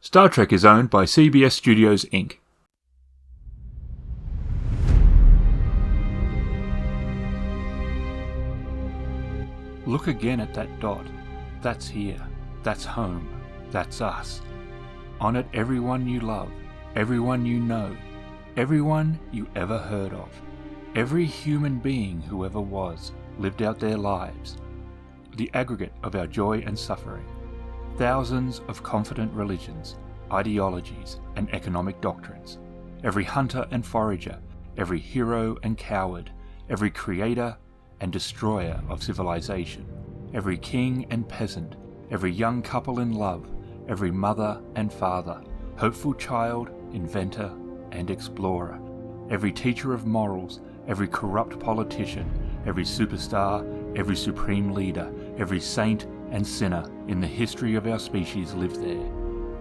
Star Trek is owned by CBS Studios, Inc. Look again at that dot. That's here. That's home. That's us. On it, everyone you love, everyone you know, everyone you ever heard of, every human being who ever was, lived out their lives. The aggregate of our joy and suffering. Thousands of confident religions, ideologies, and economic doctrines. Every hunter and forager, every hero and coward, every creator and destroyer of civilization, every king and peasant, every young couple in love, every mother and father, hopeful child, inventor, and explorer, every teacher of morals, every corrupt politician, every superstar, every supreme leader, every saint and sinner in the history of our species lived there,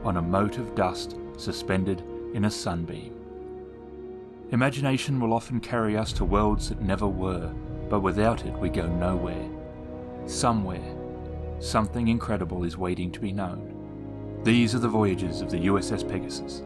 on a mote of dust suspended in a sunbeam. Imagination will often carry us to worlds that never were, but without it we go nowhere. Somewhere, something incredible is waiting to be known. These are the voyages of the USS Pegasus.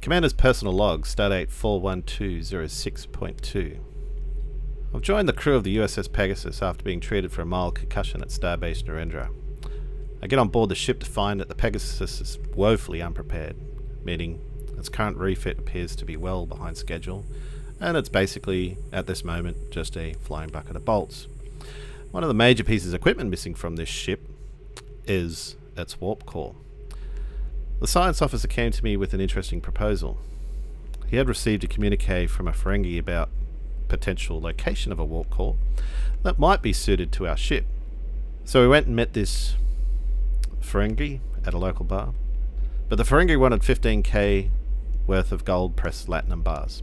Commander's personal log, stardate 41206.2. I've joined the crew of the USS Pegasus after being treated for a mild concussion at Starbase Narendra. I get on board the ship to find that the Pegasus is woefully unprepared, meaning its current refit appears to be well behind schedule, and it's basically, at this moment, just a flying bucket of bolts. One of the major pieces of equipment missing from this ship is its warp core. The science officer came to me with an interesting proposal. He had received a communique from a Ferengi about potential location of a warp core that might be suited to our ship. So we went and met this Ferengi at a local bar, but the Ferengi wanted 15k worth of gold pressed platinum bars,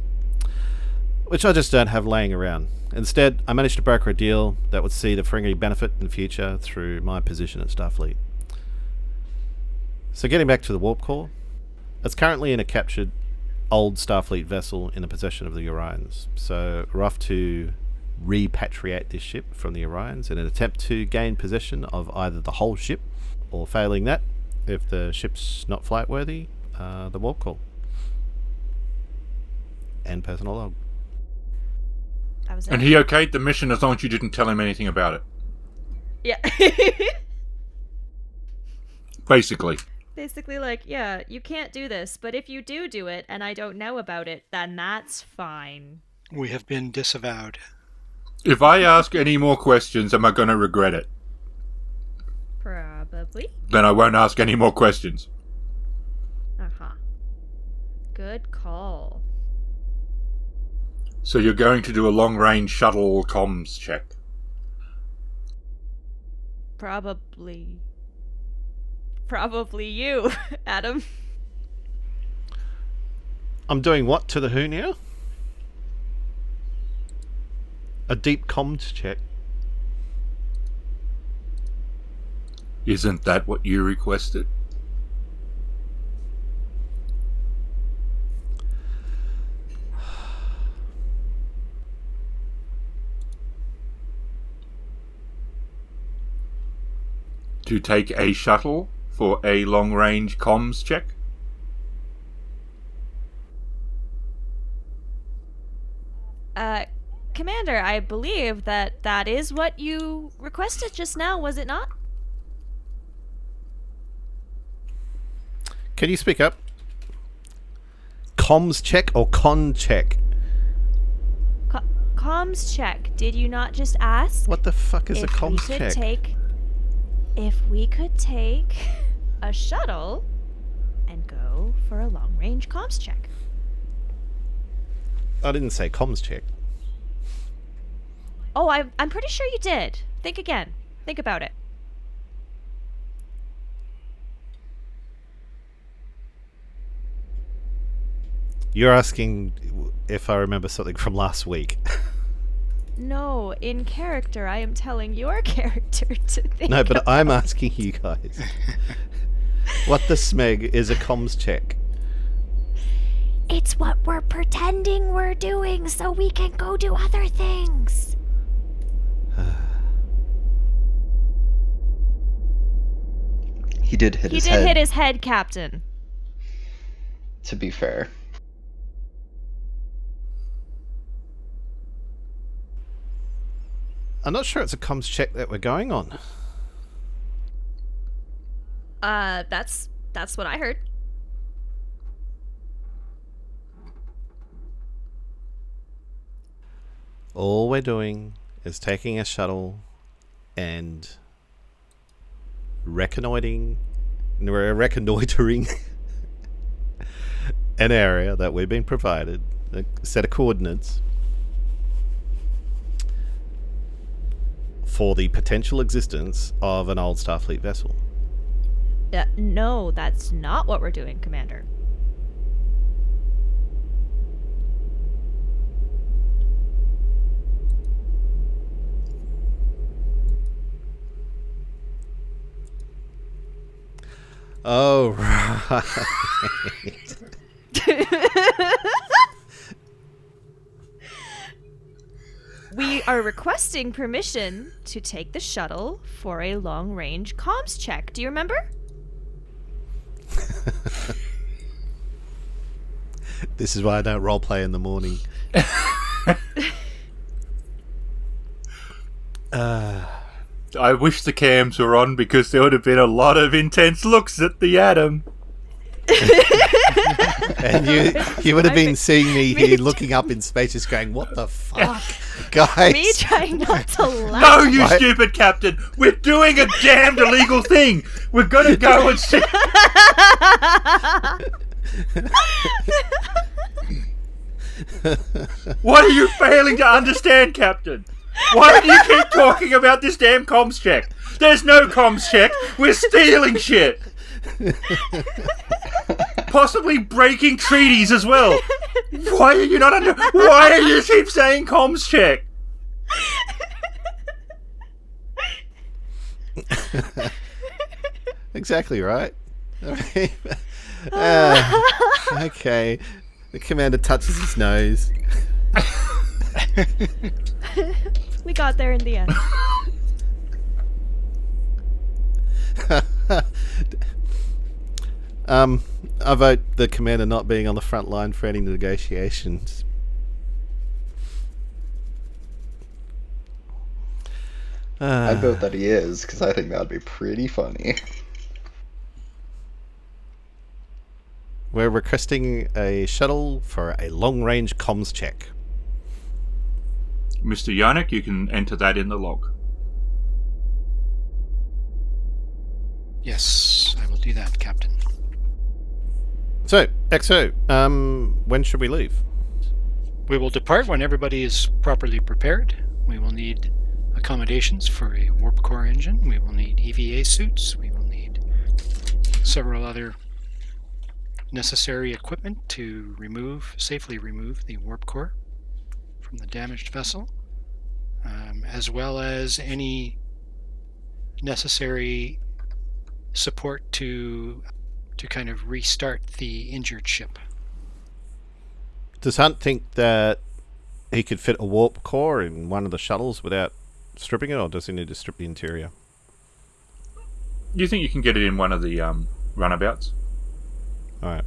which I just don't have laying around. Instead, I managed to broker a deal that would see the Ferengi benefit in the future through my position at Starfleet. So getting back to the warp core, it's currently in a captured old Starfleet vessel in the possession of the Orions. So we're off to repatriate this ship from the Orions in an attempt to gain possession of either the whole ship, or failing that, if the ship's not flight worthy, the warp core. And personal log. That was it. And he okayed the mission as long as you didn't tell him anything about it. Yeah. Basically. Basically, like, yeah, you can't do this, but if you do it and I don't know about it, then that's fine. We have been disavowed. If I ask any more questions, am I going to regret it? Probably. Then I won't ask any more questions. Uh-huh. Good call. So you're going to do a long-range shuttle comms check. Probably you, Adam. I'm doing what to the who now? A deep comms check. Isn't that what you requested? To take a shuttle for a long-range comms check? Commander, I believe that is what you requested just now, was it not? Can you speak up? Comms check or con check? Comms check. Did you not just ask? What the fuck is a comms check? If we could take a shuttle and go for a long-range comms check. I didn't say comms check. Oh, I'm pretty sure you did. Think again. Think about it. You're asking if I remember something from last week. No, in character, I am telling your character to think. No, but about. I'm asking you guys. What the smeg is a comms check? It's what we're pretending we're doing so we can go do other things. He did hit his head. He did hit his head, Captain. To be fair. I'm not sure it's a comms check that we're going on. That's what I heard. All we're doing is taking a shuttle and reconnoitering an area that we've been provided, a set of coordinates for the potential existence of an old Starfleet vessel. No, that's not what we're doing, Commander. Oh, right. We are requesting permission to take the shuttle for a long-range comms check. Do you remember? This is why I don't roleplay in the morning. I wish the cams were on because there would have been a lot of intense looks at the atom. And you would have been seeing me here looking up in space just going, what the fuck, guys? Me trying not to laugh. No, you stupid captain! We're doing a damned illegal thing! We're gonna go and see... What are you failing to understand, Captain? Why do you keep talking about this damn comms check? There's no comms check! We're stealing shit! Possibly breaking treaties as well. Why are you not under... Why do you keep saying comms check? Exactly right. Okay. Okay. The commander touches his nose. We got there in the end. I vote the commander not being on the front line for any negotiations. I'd vote that he is, because I think that would be pretty funny. We're requesting a shuttle for a long-range comms check. Mr. Yennek, you can enter that in the log. Yes, I will do that, Captain. So, XO, when should we leave? We will depart when everybody is properly prepared. We will need accommodations for a warp core engine. We will need EVA suits. We will need several other necessary equipment to safely remove the warp core from the damaged vessel, as well as any necessary support to kind of restart the injured ship. Does Hunt think that he could fit a warp core in one of the shuttles without stripping it, or does he need to strip the interior? You think you can get it in one of the runabouts? Alright.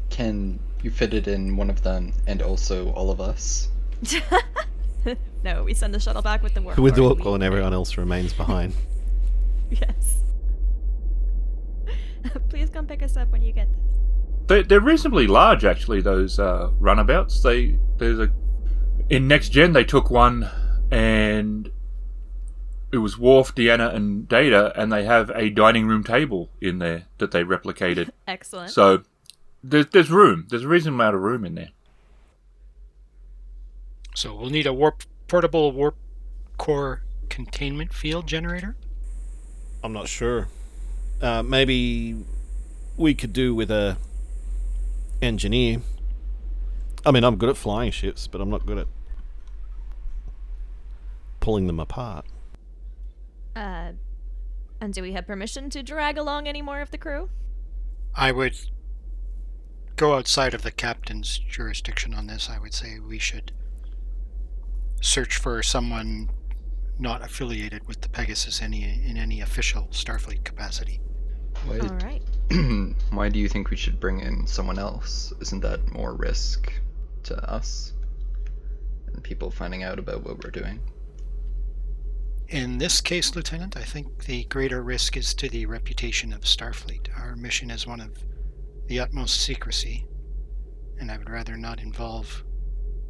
Can you fit it in one of them and also all of us? No, we send the shuttle back with the warp With the core. warp core and everyone else remains behind. Yes. Please come pick us up when you get this. They're reasonably large, actually, those runabouts. In Next Gen, they took one, and it was Worf, Deanna, and Data, and they have a dining room table in there that they replicated. Excellent. So there's room. There's a reasonable amount of room in there. So we'll need a portable warp core containment field generator. I'm not sure. Maybe we could do with a engineer. I mean, I'm good at flying ships, but I'm not good at pulling them apart. And do we have permission to drag along any more of the crew? I would go outside of the captain's jurisdiction on this. I would say we should search for someone not affiliated with the Pegasus in any official Starfleet capacity. Wait. All right. Why do you think we should bring in someone else? Isn't that more risk to us and people finding out about what we're doing? In this case, Lieutenant, I think the greater risk is to the reputation of Starfleet. Our mission is one of the utmost secrecy, and I would rather not involve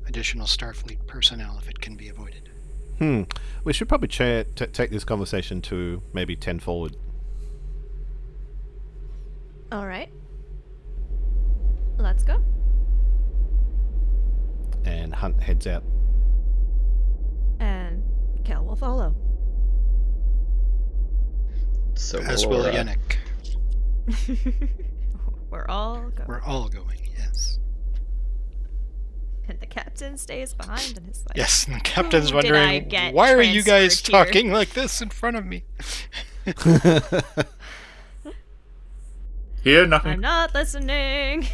additional Starfleet personnel if it can be avoided. We should probably take this conversation to maybe 10 forward. All right. Let's go. And Hunt heads out. And Kelle will follow. So As will Yennek. We're all going. We're all going, yes. And the captain stays behind and is like, Yes, and the captain's "Who did I wondering, get why are you guys transferred here?" talking like this in front of me? Here, nothing. I'm not listening.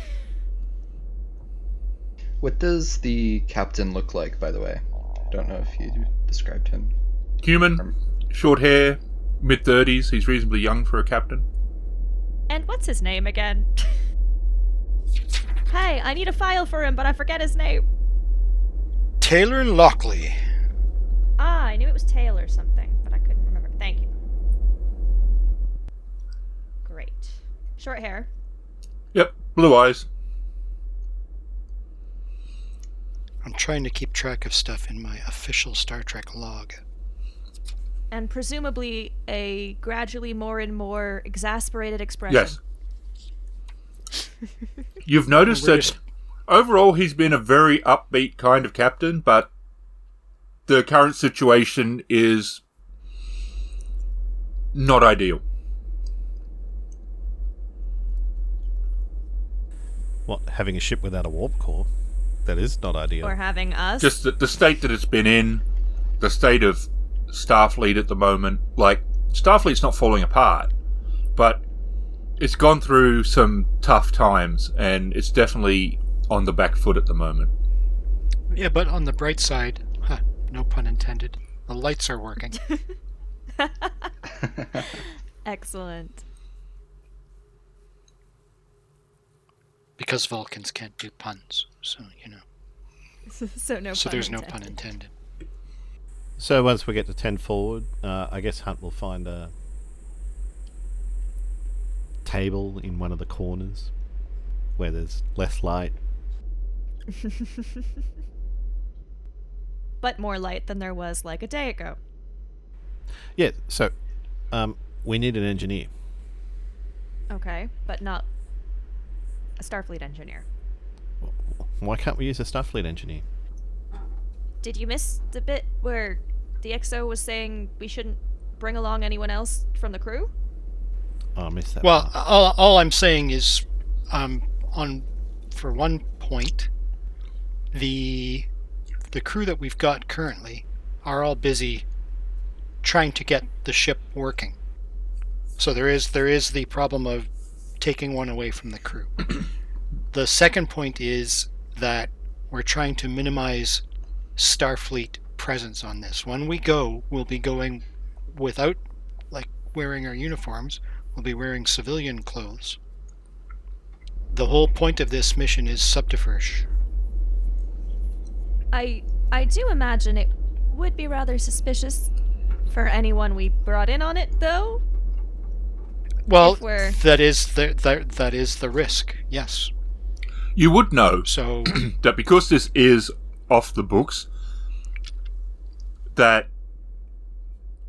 What does the captain look like, by the way? I don't know if you described him. Human, short hair, mid-30s. He's reasonably young for a captain. And what's his name again? Hey, I need a file for him, but I forget his name. Taylor Lockley. Ah, I knew it was Taylor something, but I couldn't remember. Thank you. Great. Short hair. Yep, blue eyes. I'm trying to keep track of stuff in my official Star Trek log. And presumably a gradually more and more exasperated expression. Yes. You've noticed We're that just- overall he's been a very upbeat kind of captain, but the current situation is not ideal. What, having a ship without a warp core? That is not ideal. Or having us. Just the state that it's been in, the state of Starfleet at the moment. Like, Starfleet's not falling apart, but it's gone through some tough times, and it's definitely on the back foot at the moment. Yeah, but on the bright side, no pun intended, the lights are working. Excellent. Because Vulcans can't do puns, so, So no so pun there's no intended. pun intended. So once we get to 10 forward, I guess Hunt will find a table in one of the corners where there's less light. but more light than there was like a day ago. Yeah, so we need an engineer. Okay, but not a Starfleet engineer. Why can't we use a Starfleet engineer? Did you miss the bit where the XO was saying we shouldn't bring along anyone else from the crew? Oh, I missed that. Well, part. all I'm saying is, for one point, the crew that we've got currently are all busy trying to get the ship working. So there is the problem of taking one away from the crew. The second point is that we're trying to minimize Starfleet presence on this. When we go, we'll be going without wearing our uniforms. We'll be wearing civilian clothes. The whole point of this mission is subterfuge. I do imagine it would be rather suspicious for anyone we brought in on it, though. Well, If we're- that is the risk. Yes. You would know So that because this is off the books, that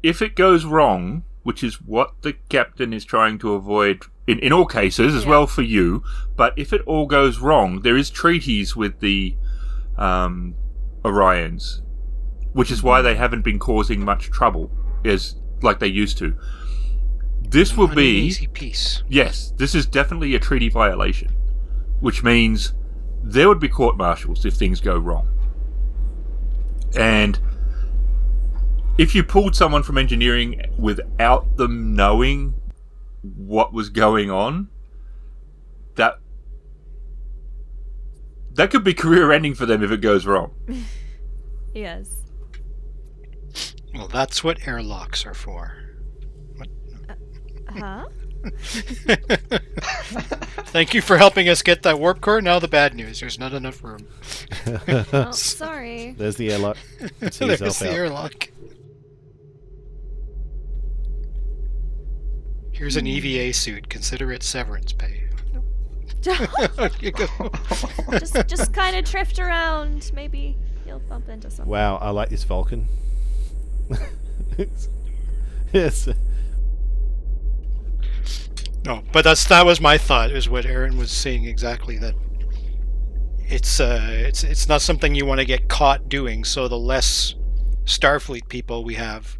if it goes wrong, which is what the captain is trying to avoid in all cases, as well for you, but if it all goes wrong, there is treaties with the Orions, which is why they haven't been causing much trouble as like they used to. This will an be easy piece. yes, this is definitely a treaty violation, which means there would be court-martials if things go wrong. And if you pulled someone from engineering without them knowing what was going on, that could be career-ending for them if it goes wrong. Yes. Well, that's what airlocks are for. Huh? Thank you for helping us get that warp core. Now the bad news: there's not enough room. Oh, sorry. There's the airlock. See There's yourself the out. airlock. Here's an EVA suit. Consider it severance pay. You go. just kind of drift around. Maybe you'll bump into something. Wow, I like this Vulcan. Yes. No, but that was my thought. Is what Aaron was saying exactly, that it's not something you want to get caught doing. So the less Starfleet people we have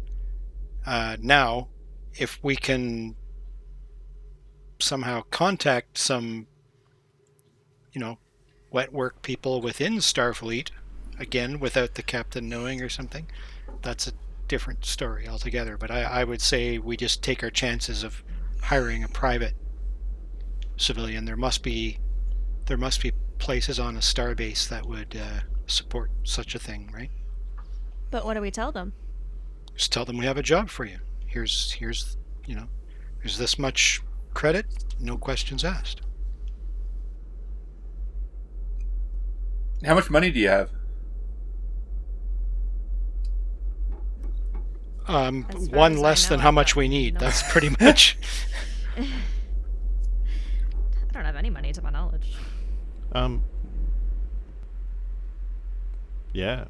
now, if we can somehow contact some, wet work people within Starfleet, again without the captain knowing or something, that's a different story altogether. But I would say we just take our chances of hiring a private civilian. There must be places on a starbase that would support such a thing, right? But what do we tell them? Just tell them we have a job for you. Here's this much credit, no questions asked. How much money do you have? As far One as I less know, than I've how much got we need. no- That's pretty much. I don't have any money to my knowledge. Yeah.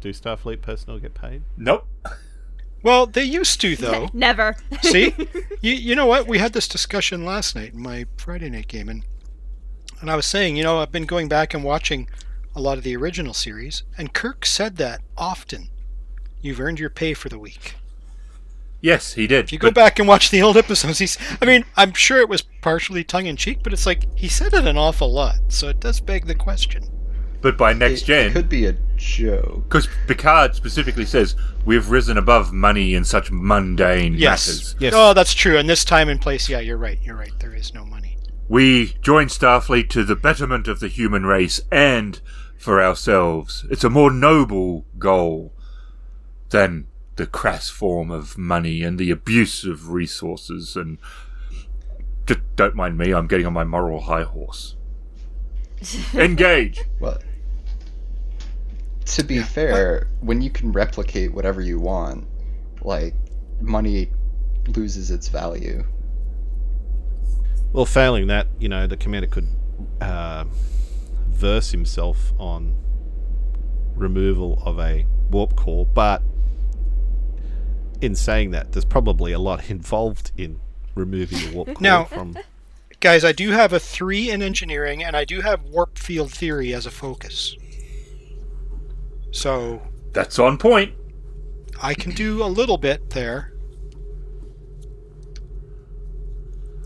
Do Starfleet personnel get paid? Nope. Well, they used to, though. Never. See? You know what? We had this discussion last night in my Friday night game, and I was saying, I've been going back and watching a lot of the original series, and Kirk said that often. You've earned your pay for the week. Yes, he did. If you go back and watch the old episodes, I'm sure it was partially tongue-in-cheek, but it's like, he said it an awful lot, so it does beg the question. But by next It gen, could be a joke. because Picard specifically says, we've risen above money and such mundane matters. Yes. Oh, that's true. And this time and place, yeah, you're right. There is no money. We joined Starfleet to the betterment of the human race and for ourselves. It's a more noble goal than the crass form of money and the abuse of resources. And just don't mind me, I'm getting on my moral high horse. Engage! Well, to be fair, when you can replicate whatever you want, money loses its value. Well, failing that, the commander could verse himself on removal of a warp core, but in saying that, there's probably a lot involved in removing a warp core Now- from... Guys, I do have a 3 in engineering, and I do have warp field theory as a focus. So That's on point. I can do a little bit there.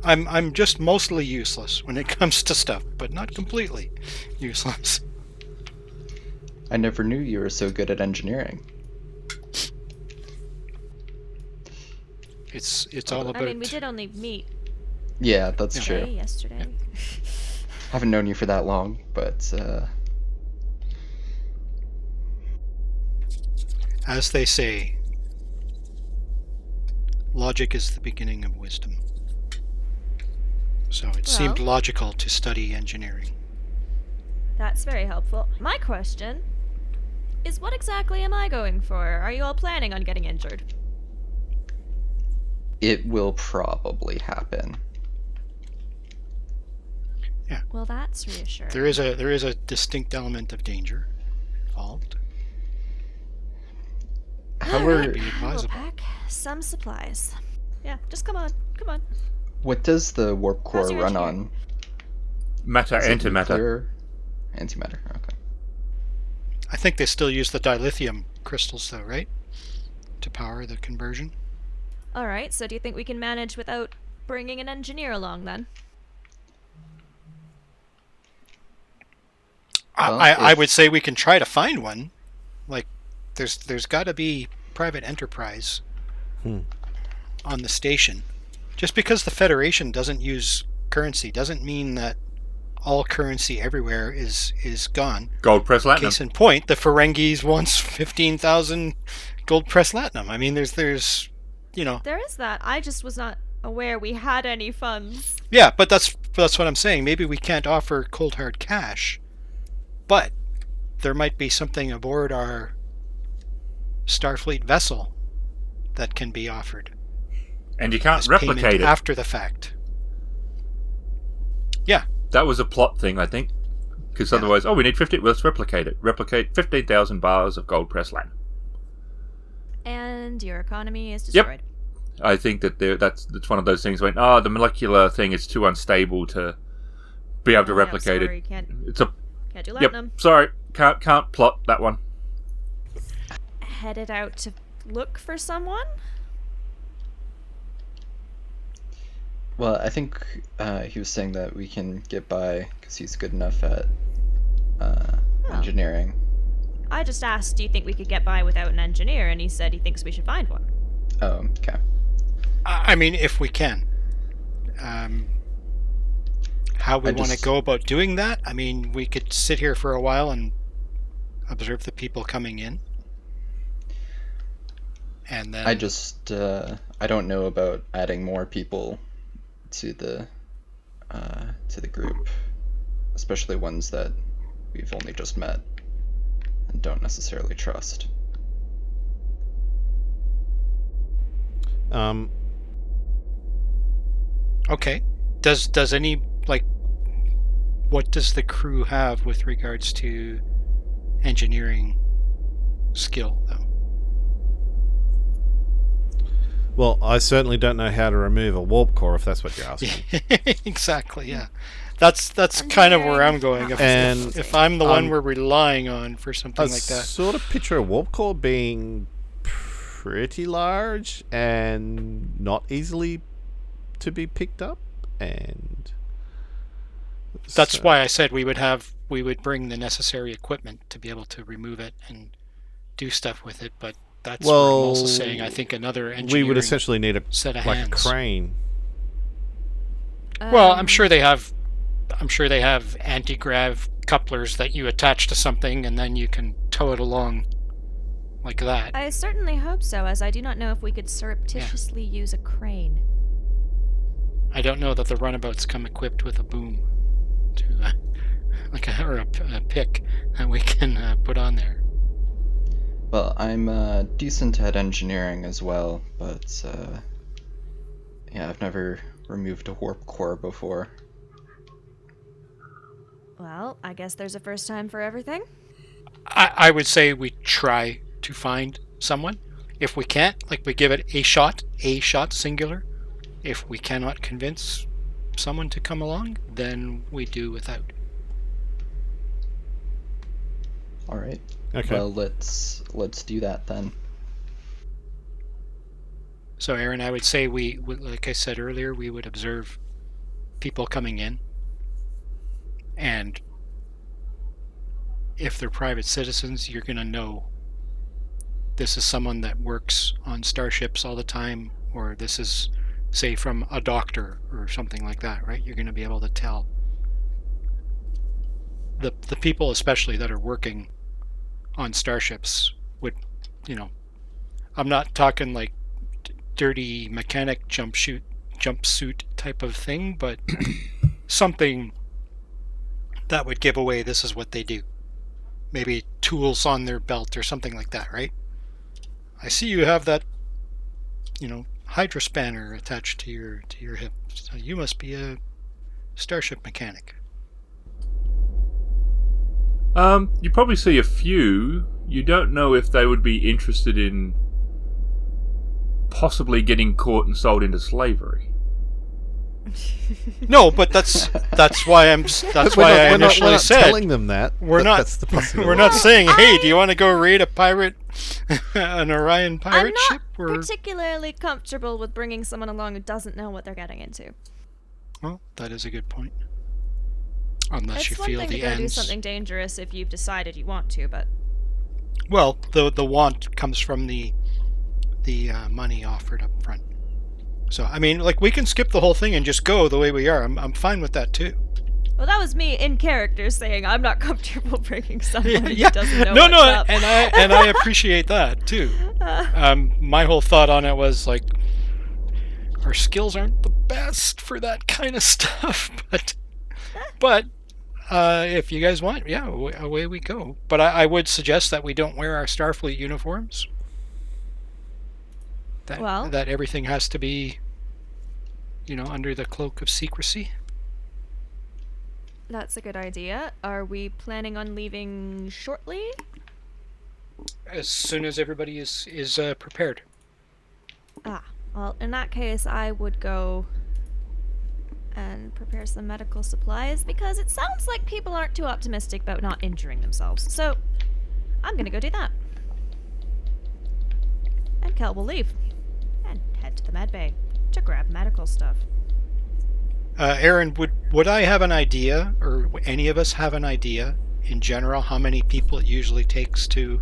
I'm just mostly useless when it comes to stuff, but not completely useless. I never knew you were so good at engineering. It's all about. I mean, we did only meet Yeah, that's today, true. yesterday. Haven't known you for that long, but As they say, logic is the beginning of wisdom. So it seemed Well- logical to study engineering. That's very helpful. My question is, what exactly am I going for? Are you all planning on getting injured? it will probably happen. Well, that's reassuring. There is a distinct element of danger involved. How Alright, are, Be I will advisable. pack some supplies. Yeah, just come on. Come on. what does the warp core How's your run engineering? on? Matter, Is it antimatter. nuclear? Antimatter, okay. I think they still use the dilithium crystals, though, right? To power the conversion. Alright, so do you think we can manage without bringing an engineer along then? Well, I if- would say we can try to find one. Like, there's got to be private enterprise on the station. Just because the Federation doesn't use currency doesn't mean that all currency everywhere is gone. Gold press platinum. Case in point, the Ferengis wants 15,000 gold press latinum. I mean, there's you know, There is that. I just was not aware we had any funds. yeah, but that's what I'm saying. Maybe we can't offer cold hard cash, but there might be something aboard our Starfleet vessel that can be offered And you can't as replicate payment it. after the fact. Yeah, That was a plot thing, I think. Because otherwise, we need 50. Let's replicate it. Replicate 15,000 bars of gold press latinum. And your economy is Yep. destroyed. I think that that's one of those things when the molecular thing is too unstable to be able to Oh, yeah, replicate sorry, it. Can't It's a do yep. latinum. Sorry, can't plot that one. Headed out to look for someone? Well, I think he was saying that we can get by because he's good enough at engineering. I just asked, do you think we could get by without an engineer? And he said he thinks we should find one. Oh, okay. I mean, if we can. How we I want to just- go about doing that? I mean, we could sit here for a while and observe the people coming in. And then I just I don't know about adding more people to the group, especially ones that we've only just met and don't necessarily trust. Okay. Does any, like, what does the crew have with regards to engineering skill, though? Well, I certainly don't know how to remove a warp core, if that's what you're asking. Exactly, yeah. That's kind of where I'm going. And If I'm the one um, we're relying on for something I like that. sort of picture a warp core being pretty large and not easily to be picked up, and That's so- why I said we would bring the necessary equipment to be able to remove it and do stuff with it, but that's where I'm also Well, saying I think another we engineering would essentially need a set of like hands. a crane. Well, I'm sure they have anti-grav couplers that you attach to something and then you can tow it along like that. I certainly hope so, as I do not know if we could surreptitiously use a crane. I don't know that the runabouts come equipped with a boom, or a pick that we can put on there. Well, I'm decent at engineering as well, but yeah, I've never removed a warp core before. Well, I guess there's a first time for everything. I would say we try to find someone. If we can't, like, we give it a shot singular. If we cannot convince someone to come along, then we do without. All right. Okay. Well, let's do that then. So, Aaron, I would say we, like I said earlier, we would observe people coming in, and if they're private citizens, you're going to know this is someone that works on starships all the time, or this is, say, from a doctor or something like that, right? You're going to be able to tell. The people especially that are working on starships would, I'm not talking like dirty mechanic jumpsuit type of thing, but something that would give away this is what they do. Maybe tools on their belt or something like that, right? I see you have that, hydrospanner attached to your hip. So you must be a starship mechanic. You probably see a few. You don't know if they would be interested in possibly getting caught and sold into slavery. No, but that's why I initially said telling them that. That's the possibility. We're not saying, hey, do you want to go raid a pirate, an Orion pirate ship? I'm not particularly comfortable with bringing someone along who doesn't know what they're getting into. Well, that is a good point. Unless you It's feel one thing the to go do ends. something dangerous if you've decided you want to, but Well, the want comes from the money offered up front. So, I mean, like, we can skip the whole thing and just go the way we are. I'm fine with that too. well, that was me in character saying I'm not comfortable bringing someone Yeah. who doesn't know No, what's up. and I appreciate that too. My whole thought on it was like, our skills aren't the best for that kind of stuff, but if you guys want, yeah, away we go. But I would suggest that we don't wear our Starfleet uniforms. That everything has to be, under the cloak of secrecy. That's a good idea. Are we planning on leaving shortly? As soon as everybody is prepared. Well, in that case, I would go and prepare some medical supplies because it sounds like people aren't too optimistic about not injuring themselves. So, I'm gonna go do that. And Kelle will leave and head to the med bay to grab medical stuff. Aaron, would I have an idea, or any of us have an idea, in general, how many people it usually takes to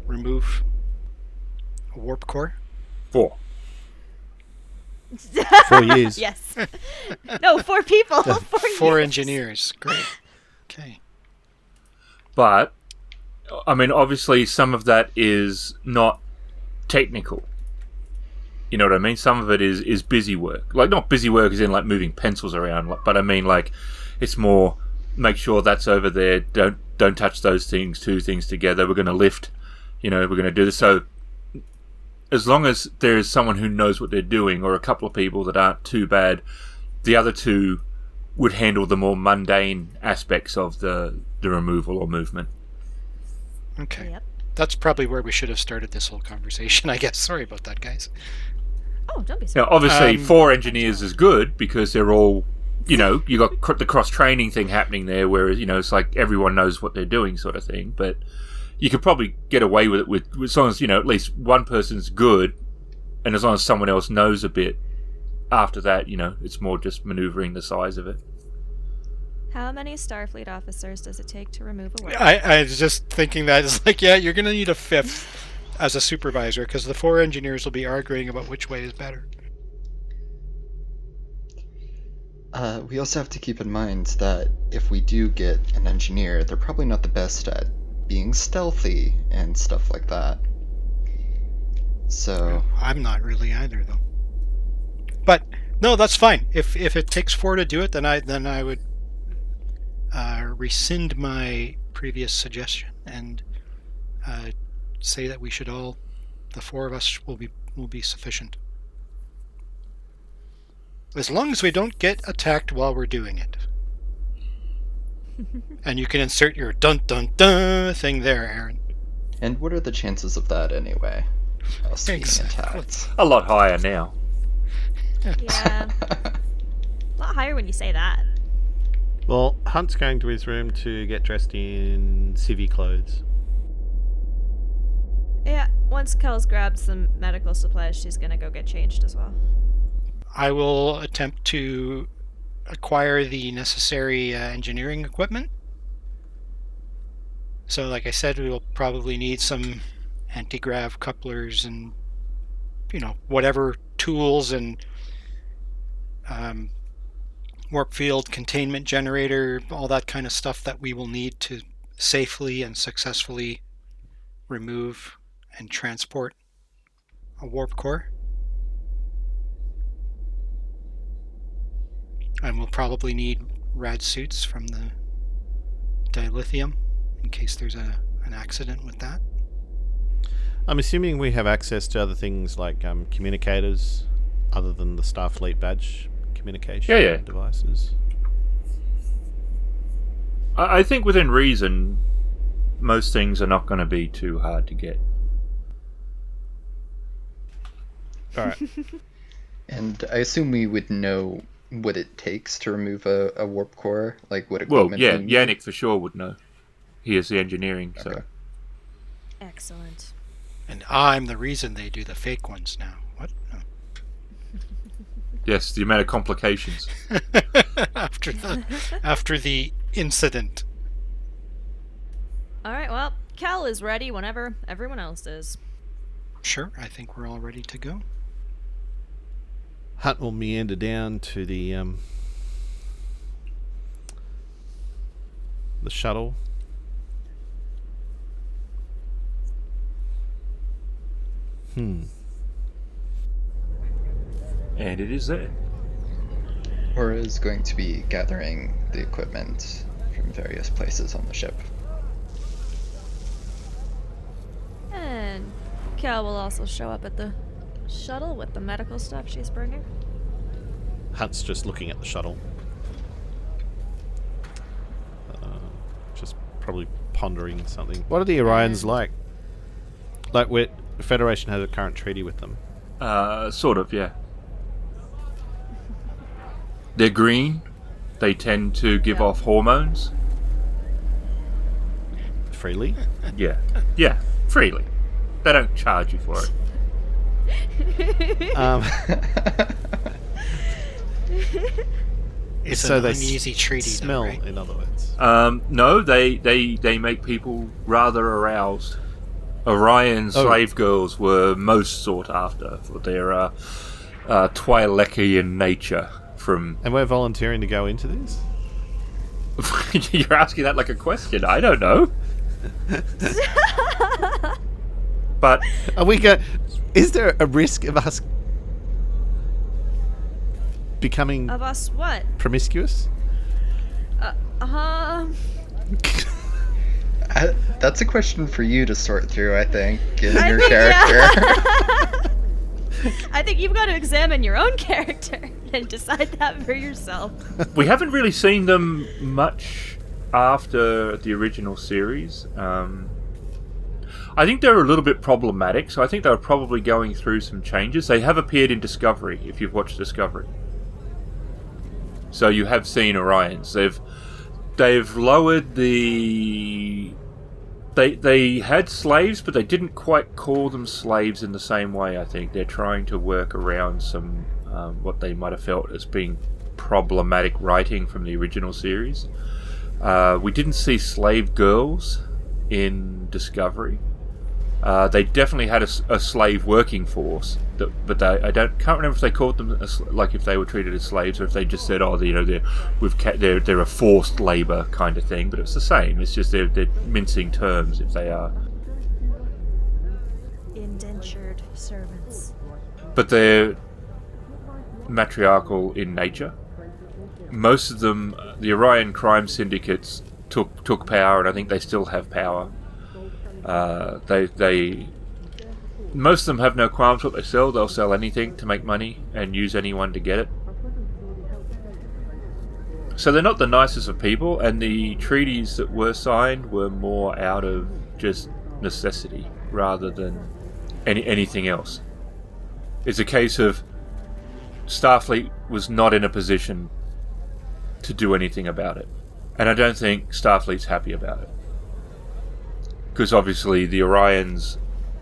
remove a warp core? 4. 4 years. Yes. No, 4 people. 4 engineers. Great. Okay. But, I mean, obviously some of that is not technical. You know what I mean? Some of it is busy work. Like, not busy work as in, like, moving pencils around, but I mean, like, it's more, make sure that's over there, don't touch those things, 2 things together, we're going to lift, we're going to do this. So, as long as there is someone who knows what they're doing, or a couple of people that aren't too bad, the other 2 would handle the more mundane aspects of the removal or movement. Okay. Yep. That's probably where we should have started this whole conversation, I guess. Sorry about that, guys. Oh, don't be sorry. Now, obviously, 4 engineers is good because they're all, you got the cross-training thing happening there where, it's like everyone knows what they're doing sort of thing. But you could probably get away with it with as long as, at least one person's good, and as long as someone else knows a bit. After that, it's more just maneuvering the size of it. How many Starfleet officers does it take to remove a warp? I was just thinking that. It's like, yeah, you're going to need a 5th as a supervisor, because the 4 engineers will be arguing about which way is better. We also have to keep in mind that if we do get an engineer, they're probably not the best at being stealthy and stuff like that. So I'm not really either, though. But no, that's fine. If it takes 4 to do it, then I would rescind my previous suggestion and say that we should all, the 4 of us will be sufficient. As long as we don't get attacked while we're doing it. And you can insert your dun dun dun thing there, Aaron. And what are the chances of that anyway? Us being Exactly. attacked. A lot higher now. Yeah. A lot higher when you say that. Well, Hunt's going to his room to get dressed in civvy clothes. Yeah, once Kelle's grabbed some medical supplies, she's gonna go get changed as well. I will attempt to acquire the necessary engineering equipment. So, like I said, we will probably need some anti-grav couplers and, whatever tools and warp field containment generator, all that kind of stuff that we will need to safely and successfully remove and transport a warp core. And we'll probably need rad suits from the dilithium in case there's an accident with that. I'm assuming we have access to other things like communicators, other than the Starfleet badge communication Yeah. devices. I think within reason, most things are not going to be too hard to get. All right. And I assume we would know what it takes to remove a warp core, like what Well, equipment. yeah, we need. Yennek for sure would know. He is the engineering, so... Okay. Excellent. And I'm the reason they do the fake ones now. What? No. Yes, the amount of complications. after the incident. Alright, well, Kelle is ready whenever everyone else is. Sure, I think we're all ready to go. Hunt will meander down to the shuttle. And it is there. Aura is going to be gathering the equipment from various places on the ship. And Kelle will also show up at the shuttle with the medical stuff she's bringing. Hunt's just looking at the shuttle. Just probably pondering something. What are the Orions like? Like, the Federation has a current treaty with them. Sort of, yeah. They're green. They tend to give off hormones. Freely? Yeah. Yeah, freely. They don't charge you for it. It's So an they uneasy treaty, smell, though, right? in other words. No, they make people rather aroused. Orion slave girls were most sought after for their Twi'lecian nature. From And we're volunteering to go into this? You're asking that like a question. I don't know. But Are we is there a risk of us becoming Of us what? promiscuous? That's a question for you to sort through, I think, in I your think, character. yeah. I think you've got to examine your own character and decide that for yourself. we haven't really seen them much after the original series. I think they're a little bit problematic, so I think they were probably going through some changes. They have appeared in Discovery, if you've watched Discovery. So you have seen Orions. They've lowered the... They had slaves, but they didn't quite call them slaves in the same way, I think. They're trying to work around some what they might have felt as being problematic writing from the original series. We didn't see slave girls in Discovery. They definitely had a slave working force, but I can't remember if they called them like if they were treated as slaves or if they just said, they're a forced labour kind of thing. But it's the same. It's just they're mincing terms if they are. Indentured servants. But they're matriarchal in nature. Most of them, the Orion crime syndicates took power, and I think they still have power. Most of them have no qualms what they sell. They'll sell anything to make money and use anyone to get it. So they're not the nicest of people, and the treaties that were signed were more out of just necessity rather than anything else. It's a case of Starfleet was not in a position to do anything about it. And I don't think Starfleet's happy about it. Because obviously the Orions,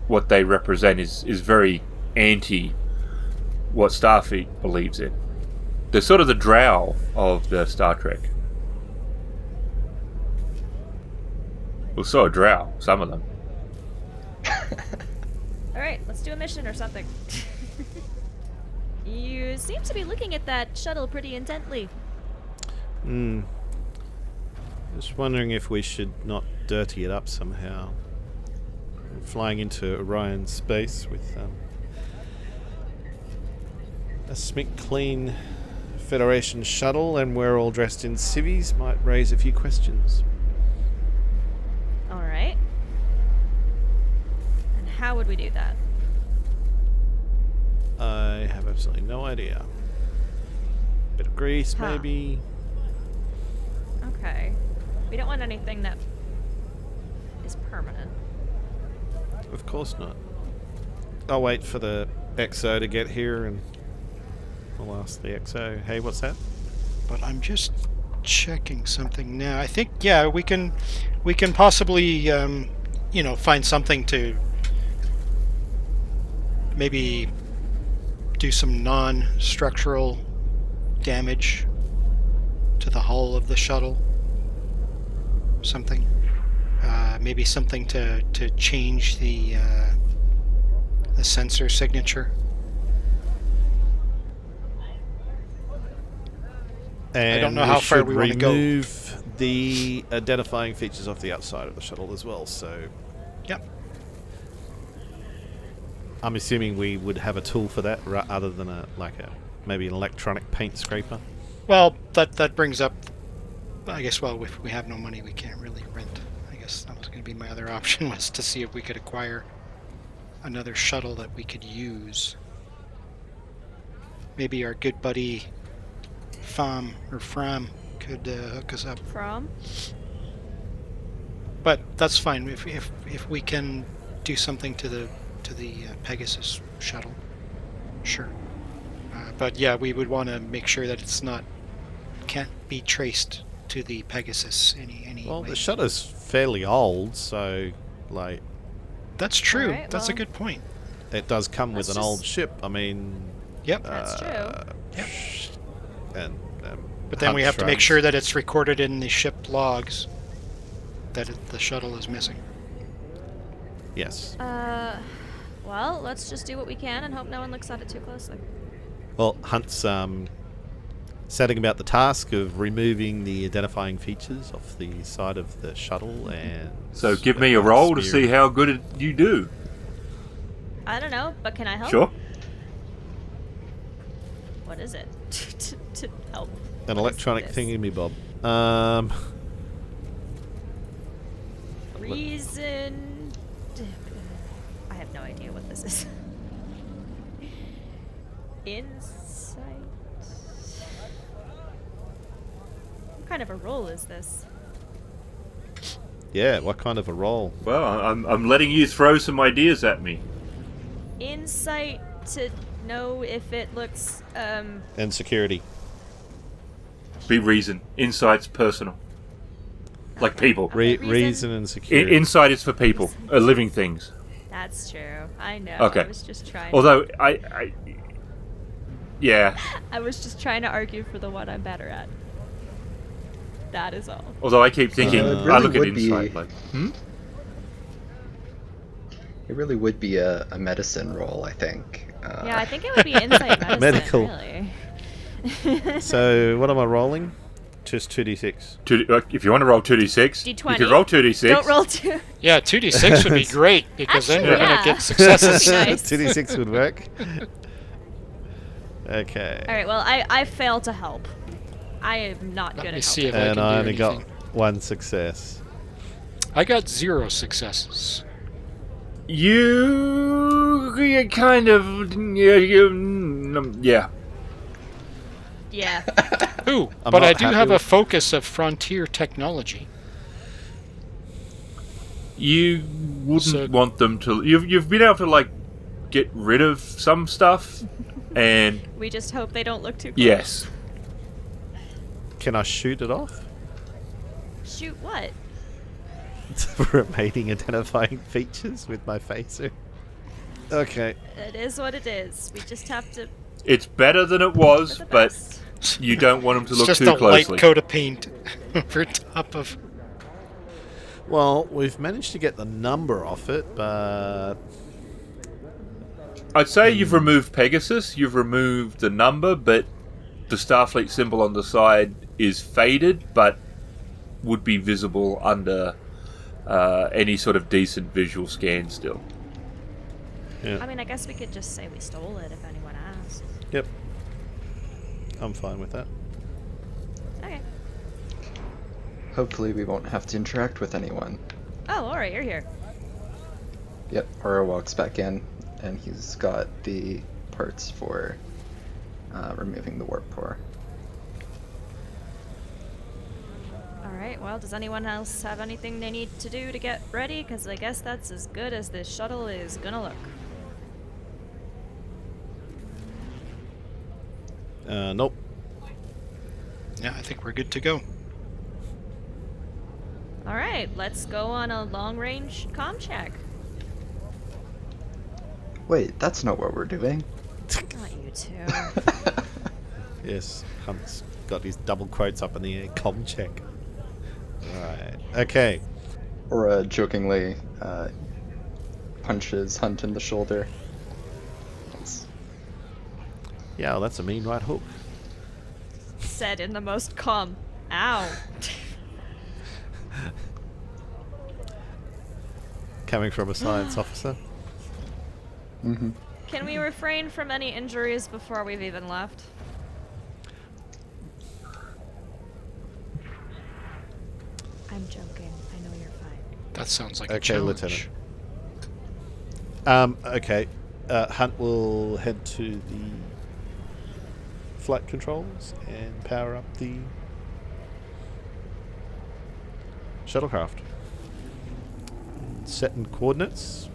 what they represent is very anti what Starfleet believes in. They're sort of the drow of the Star Trek. Well, so are drow, some of them. Alright, let's do a mission or something. You seem to be looking at that shuttle pretty intently. Just wondering if we should not dirty it up somehow. Flying into Orion space with a smick clean Federation shuttle, and we're all dressed in civvies, might raise a few questions. Alright. And how would we do that? I have absolutely no idea. Bit of grease, maybe. Okay. We don't want anything that is permanent. Of course not. I'll wait for the XO to get here, and I'll ask the XO, hey, what's that? But I'm just checking something now. I think, yeah, we can possibly, find something to maybe do some non-structural damage to the hull of the shuttle. Something. Maybe something to change the sensor signature. And I don't know how far we want to go. Remove the identifying features off the outside of the shuttle as well, so... Yep. I'm assuming we would have a tool for that, other than maybe an electronic paint scraper. Well, that brings up, I guess, well, if we have no money, we can't really rent. I guess that was going to be my other option, was to see if we could acquire another shuttle that we could use. Maybe our good buddy Fram could hook us up. From? But that's fine if we can do something to the Pegasus shuttle. Sure. But yeah, we would want to make sure that can't be traced to the Pegasus any Well, way. the shutter's fairly old, so That's true. Alright, That's a well, good point. it does come with Let's an old just- ship. I mean, Yep. That's true. Yep. And But then we Hunt have to make shrugs. sure that it's recorded in the ship logs that the shuttle is missing. Yes. Well, let's just do what we can and hope no one looks at it too closely. Well, Hunt's setting about the task of removing the identifying features off the side of the shuttle, and So give me a roll to see how good you do. I don't know, but can I help? Sure. What is it? to help. An What is electronic this? thingy-bob. Reason. I have no idea what this is. Insight. What kind of a roll is this? Yeah, what kind of a roll? Well, I'm letting you throw some ideas at me. Insight to know if it looks And security. Be reason. Insight's personal. Like people. Reason? Reason and security. Insight is for people, living things. That's true. I know. Okay. I was just trying. Although yeah. I was just trying to argue for the one I'm better at. That is all. Although I keep thinking, it I really look at would be- insight like, It really would be a medicine roll, I think. Yeah, I think it would be insight medicine. Medical. Really. So, what am I rolling? Just 2d6. If you want to roll 2d6, you D20. can roll 2d6. Don't roll two. Yeah, 2d6 would be great, because then Actually, we're going yeah. to get successes. Nice. 2d6 would work. Okay. All right. Well, I fail to help. I am not Let good me at see helping. if I And can I do only got anything. one success. I got 0 successes. You kind of, yeah. Yeah. Ooh, I'm but not I do happy have a with- focus of frontier technology. You wouldn't So- want them to. You've been able to like get rid of some stuff, and We just hope they don't look too close. yes, Can I shoot it off? Shoot what? Remaining identifying features with my phaser. Okay. It is what it is. We just have to it's better than it for was, the but best. you don't want them to It's look just too a closely. light coat of paint over top of. Well, we've managed to get the number off it, but I'd say you've removed Pegasus, you've removed the number, but the Starfleet symbol on the side is faded, but would be visible under any sort of decent visual scan still. I mean, I guess we could just say we stole it if anyone asks. yep. I'm fine with that. Okay. Hopefully we won't have to interact with anyone. Oh, alright, you're here. Yep, Aura walks back in, and he's got the parts for removing the warp core. Alright, well, does anyone else have anything they need to do to get ready? Because I guess that's as good as this shuttle is gonna look. Nope. Yeah, I think we're good to go. Alright, let's go on a long-range comm check. Wait, that's not what we're doing. Not you two. Yes, Hunt's got his double quotes up in the air. Com check. Alright. Okay. Aura jokingly punches Hunt in the shoulder. It's- Yeah, well, that's a mean right hook. Said in the most calm. Ow. Coming from a science officer. Mhm. Can we refrain from any injuries before we've even left? I'm joking. I know you're fine. That sounds like a Okay, challenge. Lieutenant. Okay. Hunt will head to the flight controls and power up the shuttlecraft. Set in coordinates.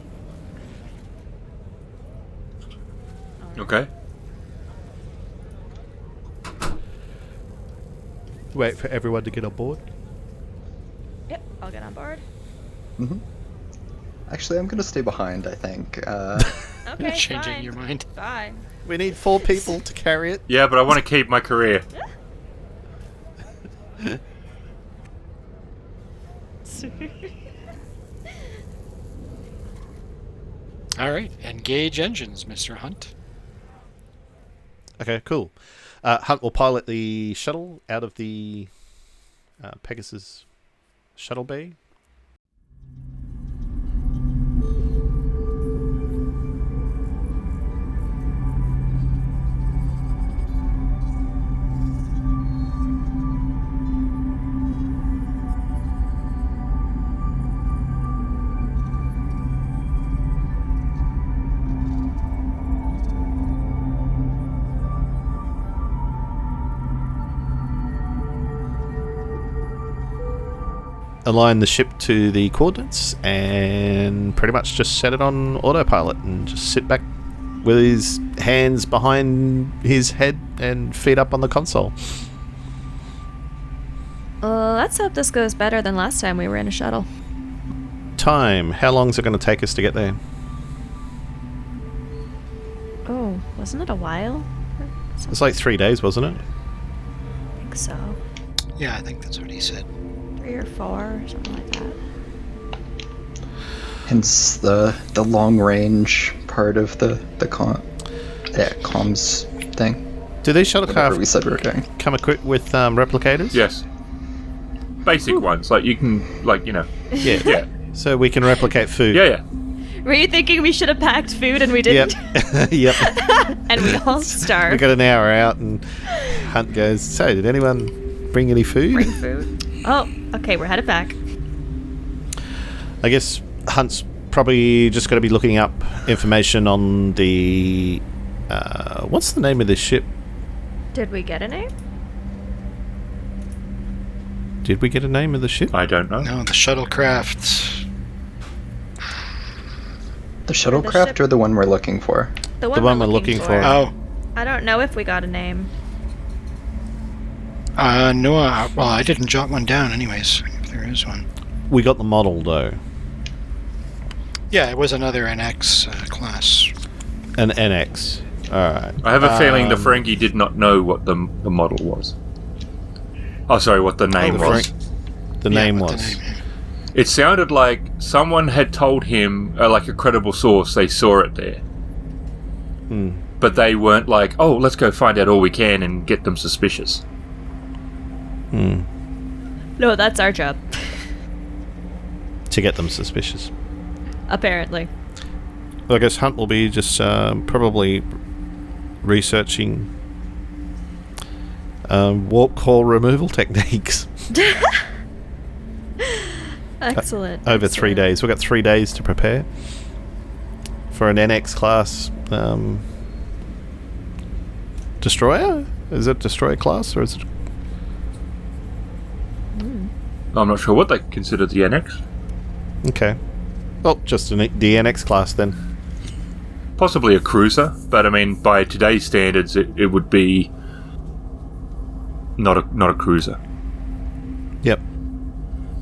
Okay. Wait for everyone to get on board. Yep, I'll get on board. Mhm. Actually, I'm gonna stay behind, I think. Okay, Changing fine. your mind. Fine. We need 4 people to carry it. Yeah, but I want to keep my career. All right, engage engines, Mr. Hunt. Okay, cool. Hunt will pilot the shuttle out of the Pegasus shuttle bay. Align the ship to the coordinates and pretty much just set it on autopilot and just sit back with his hands behind his head and feet up on the console. Let's hope this goes better than last time we were in a shuttle. Time. How long is it going to take us to get there? Oh, wasn't it a while? It's like 3 days, wasn't it? I think so. Yeah, I think that's what he said. 3 or 4 or something like that. Hence the long range part of the comms thing. Do these Whatever we shuttlecraft said we were doing. come equipped with replicators? Yes. Basic ones, like you can, like, you know. Yeah. Yeah. So we can replicate food. Yeah, yeah. Were you thinking we should have packed food and we didn't? Yep. Yep. And we all We starved. got an hour out and Hunt goes, so did anyone bring any food? Bring food. Oh, okay, we're headed back. I guess Hunt's probably just going to be looking up information on the... what's the name of this ship? Did we get a name? Did we get a name of the ship? I don't know. No, the shuttlecraft. The shuttlecraft or the one we're looking for? The one we're looking for. Oh, I don't know if we got a name. no. Well, I didn't jot one down, anyways. If there is one. We got the model, though. Yeah, it was another NX class. An NX. Alright. I have a feeling the Ferengi did not know what the model was. Oh, sorry, what the name the was. The Yeah, name what was. the name, yeah. It sounded like someone had told him, like a credible source, they saw it there. Hmm. But they weren't like, oh, let's go find out all we can and get them suspicious. Hmm. No, that's our job. To get them suspicious. Apparently. Well, I guess Hunt will be just probably researching warp core removal techniques. Excellent. Over 3 days. We've got 3 days to prepare for an NX class destroyer. Is it destroyer class or is it? I'm not sure what they consider the NX. Okay. Well, just the NX class then. Possibly a cruiser, but I mean, by today's standards, it would be not a cruiser. Yep.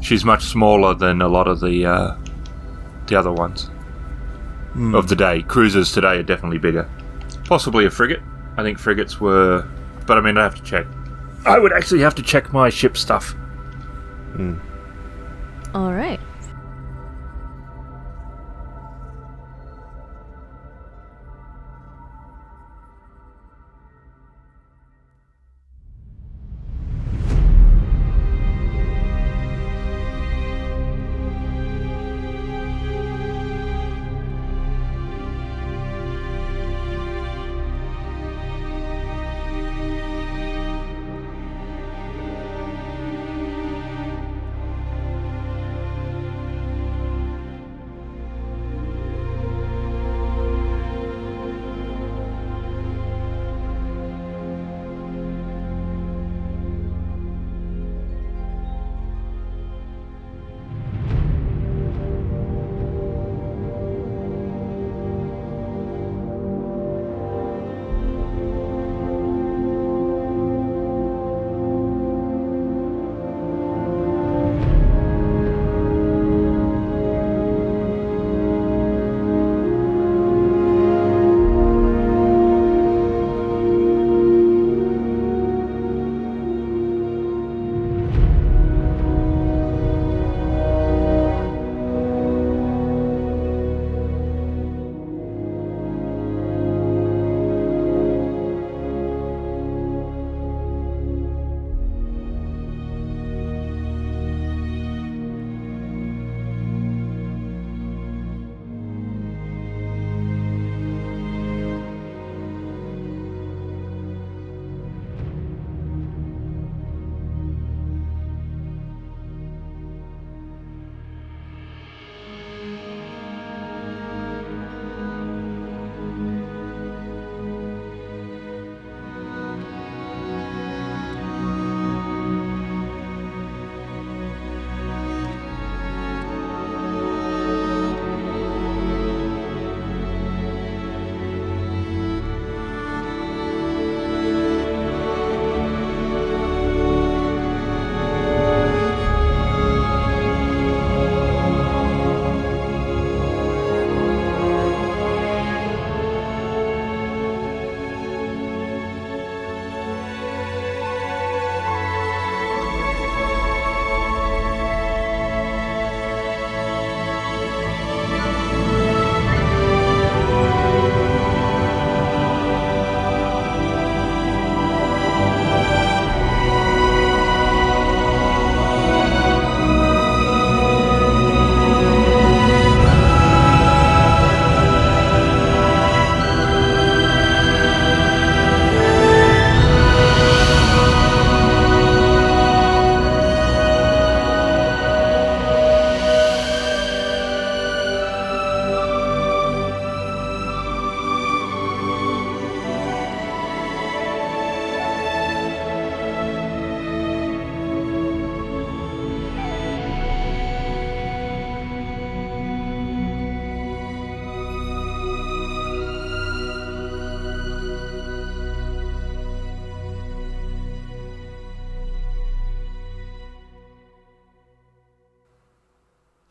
She's much smaller than a lot of the other ones of the day. Cruisers today are definitely bigger. Possibly a frigate. I think frigates were, but I mean, I have to check. I would actually have to check my ship stuff. All right.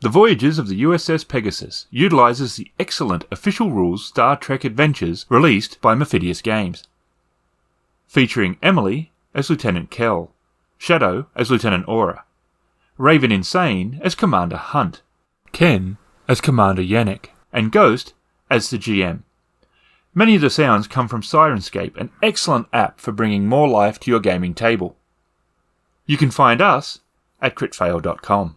The Voyages of the USS Pegasus utilises the excellent official rules Star Trek Adventures released by Mephidius Games, featuring Emily as Lieutenant Kelle, Shadow as Lieutenant Aura, Raveninsane as Commander Hunt, Ken as Commander Yennek, and Ghost as the GM. Many of the sounds come from Syrinscape, an excellent app for bringing more life to your gaming table. You can find us at critfail.com.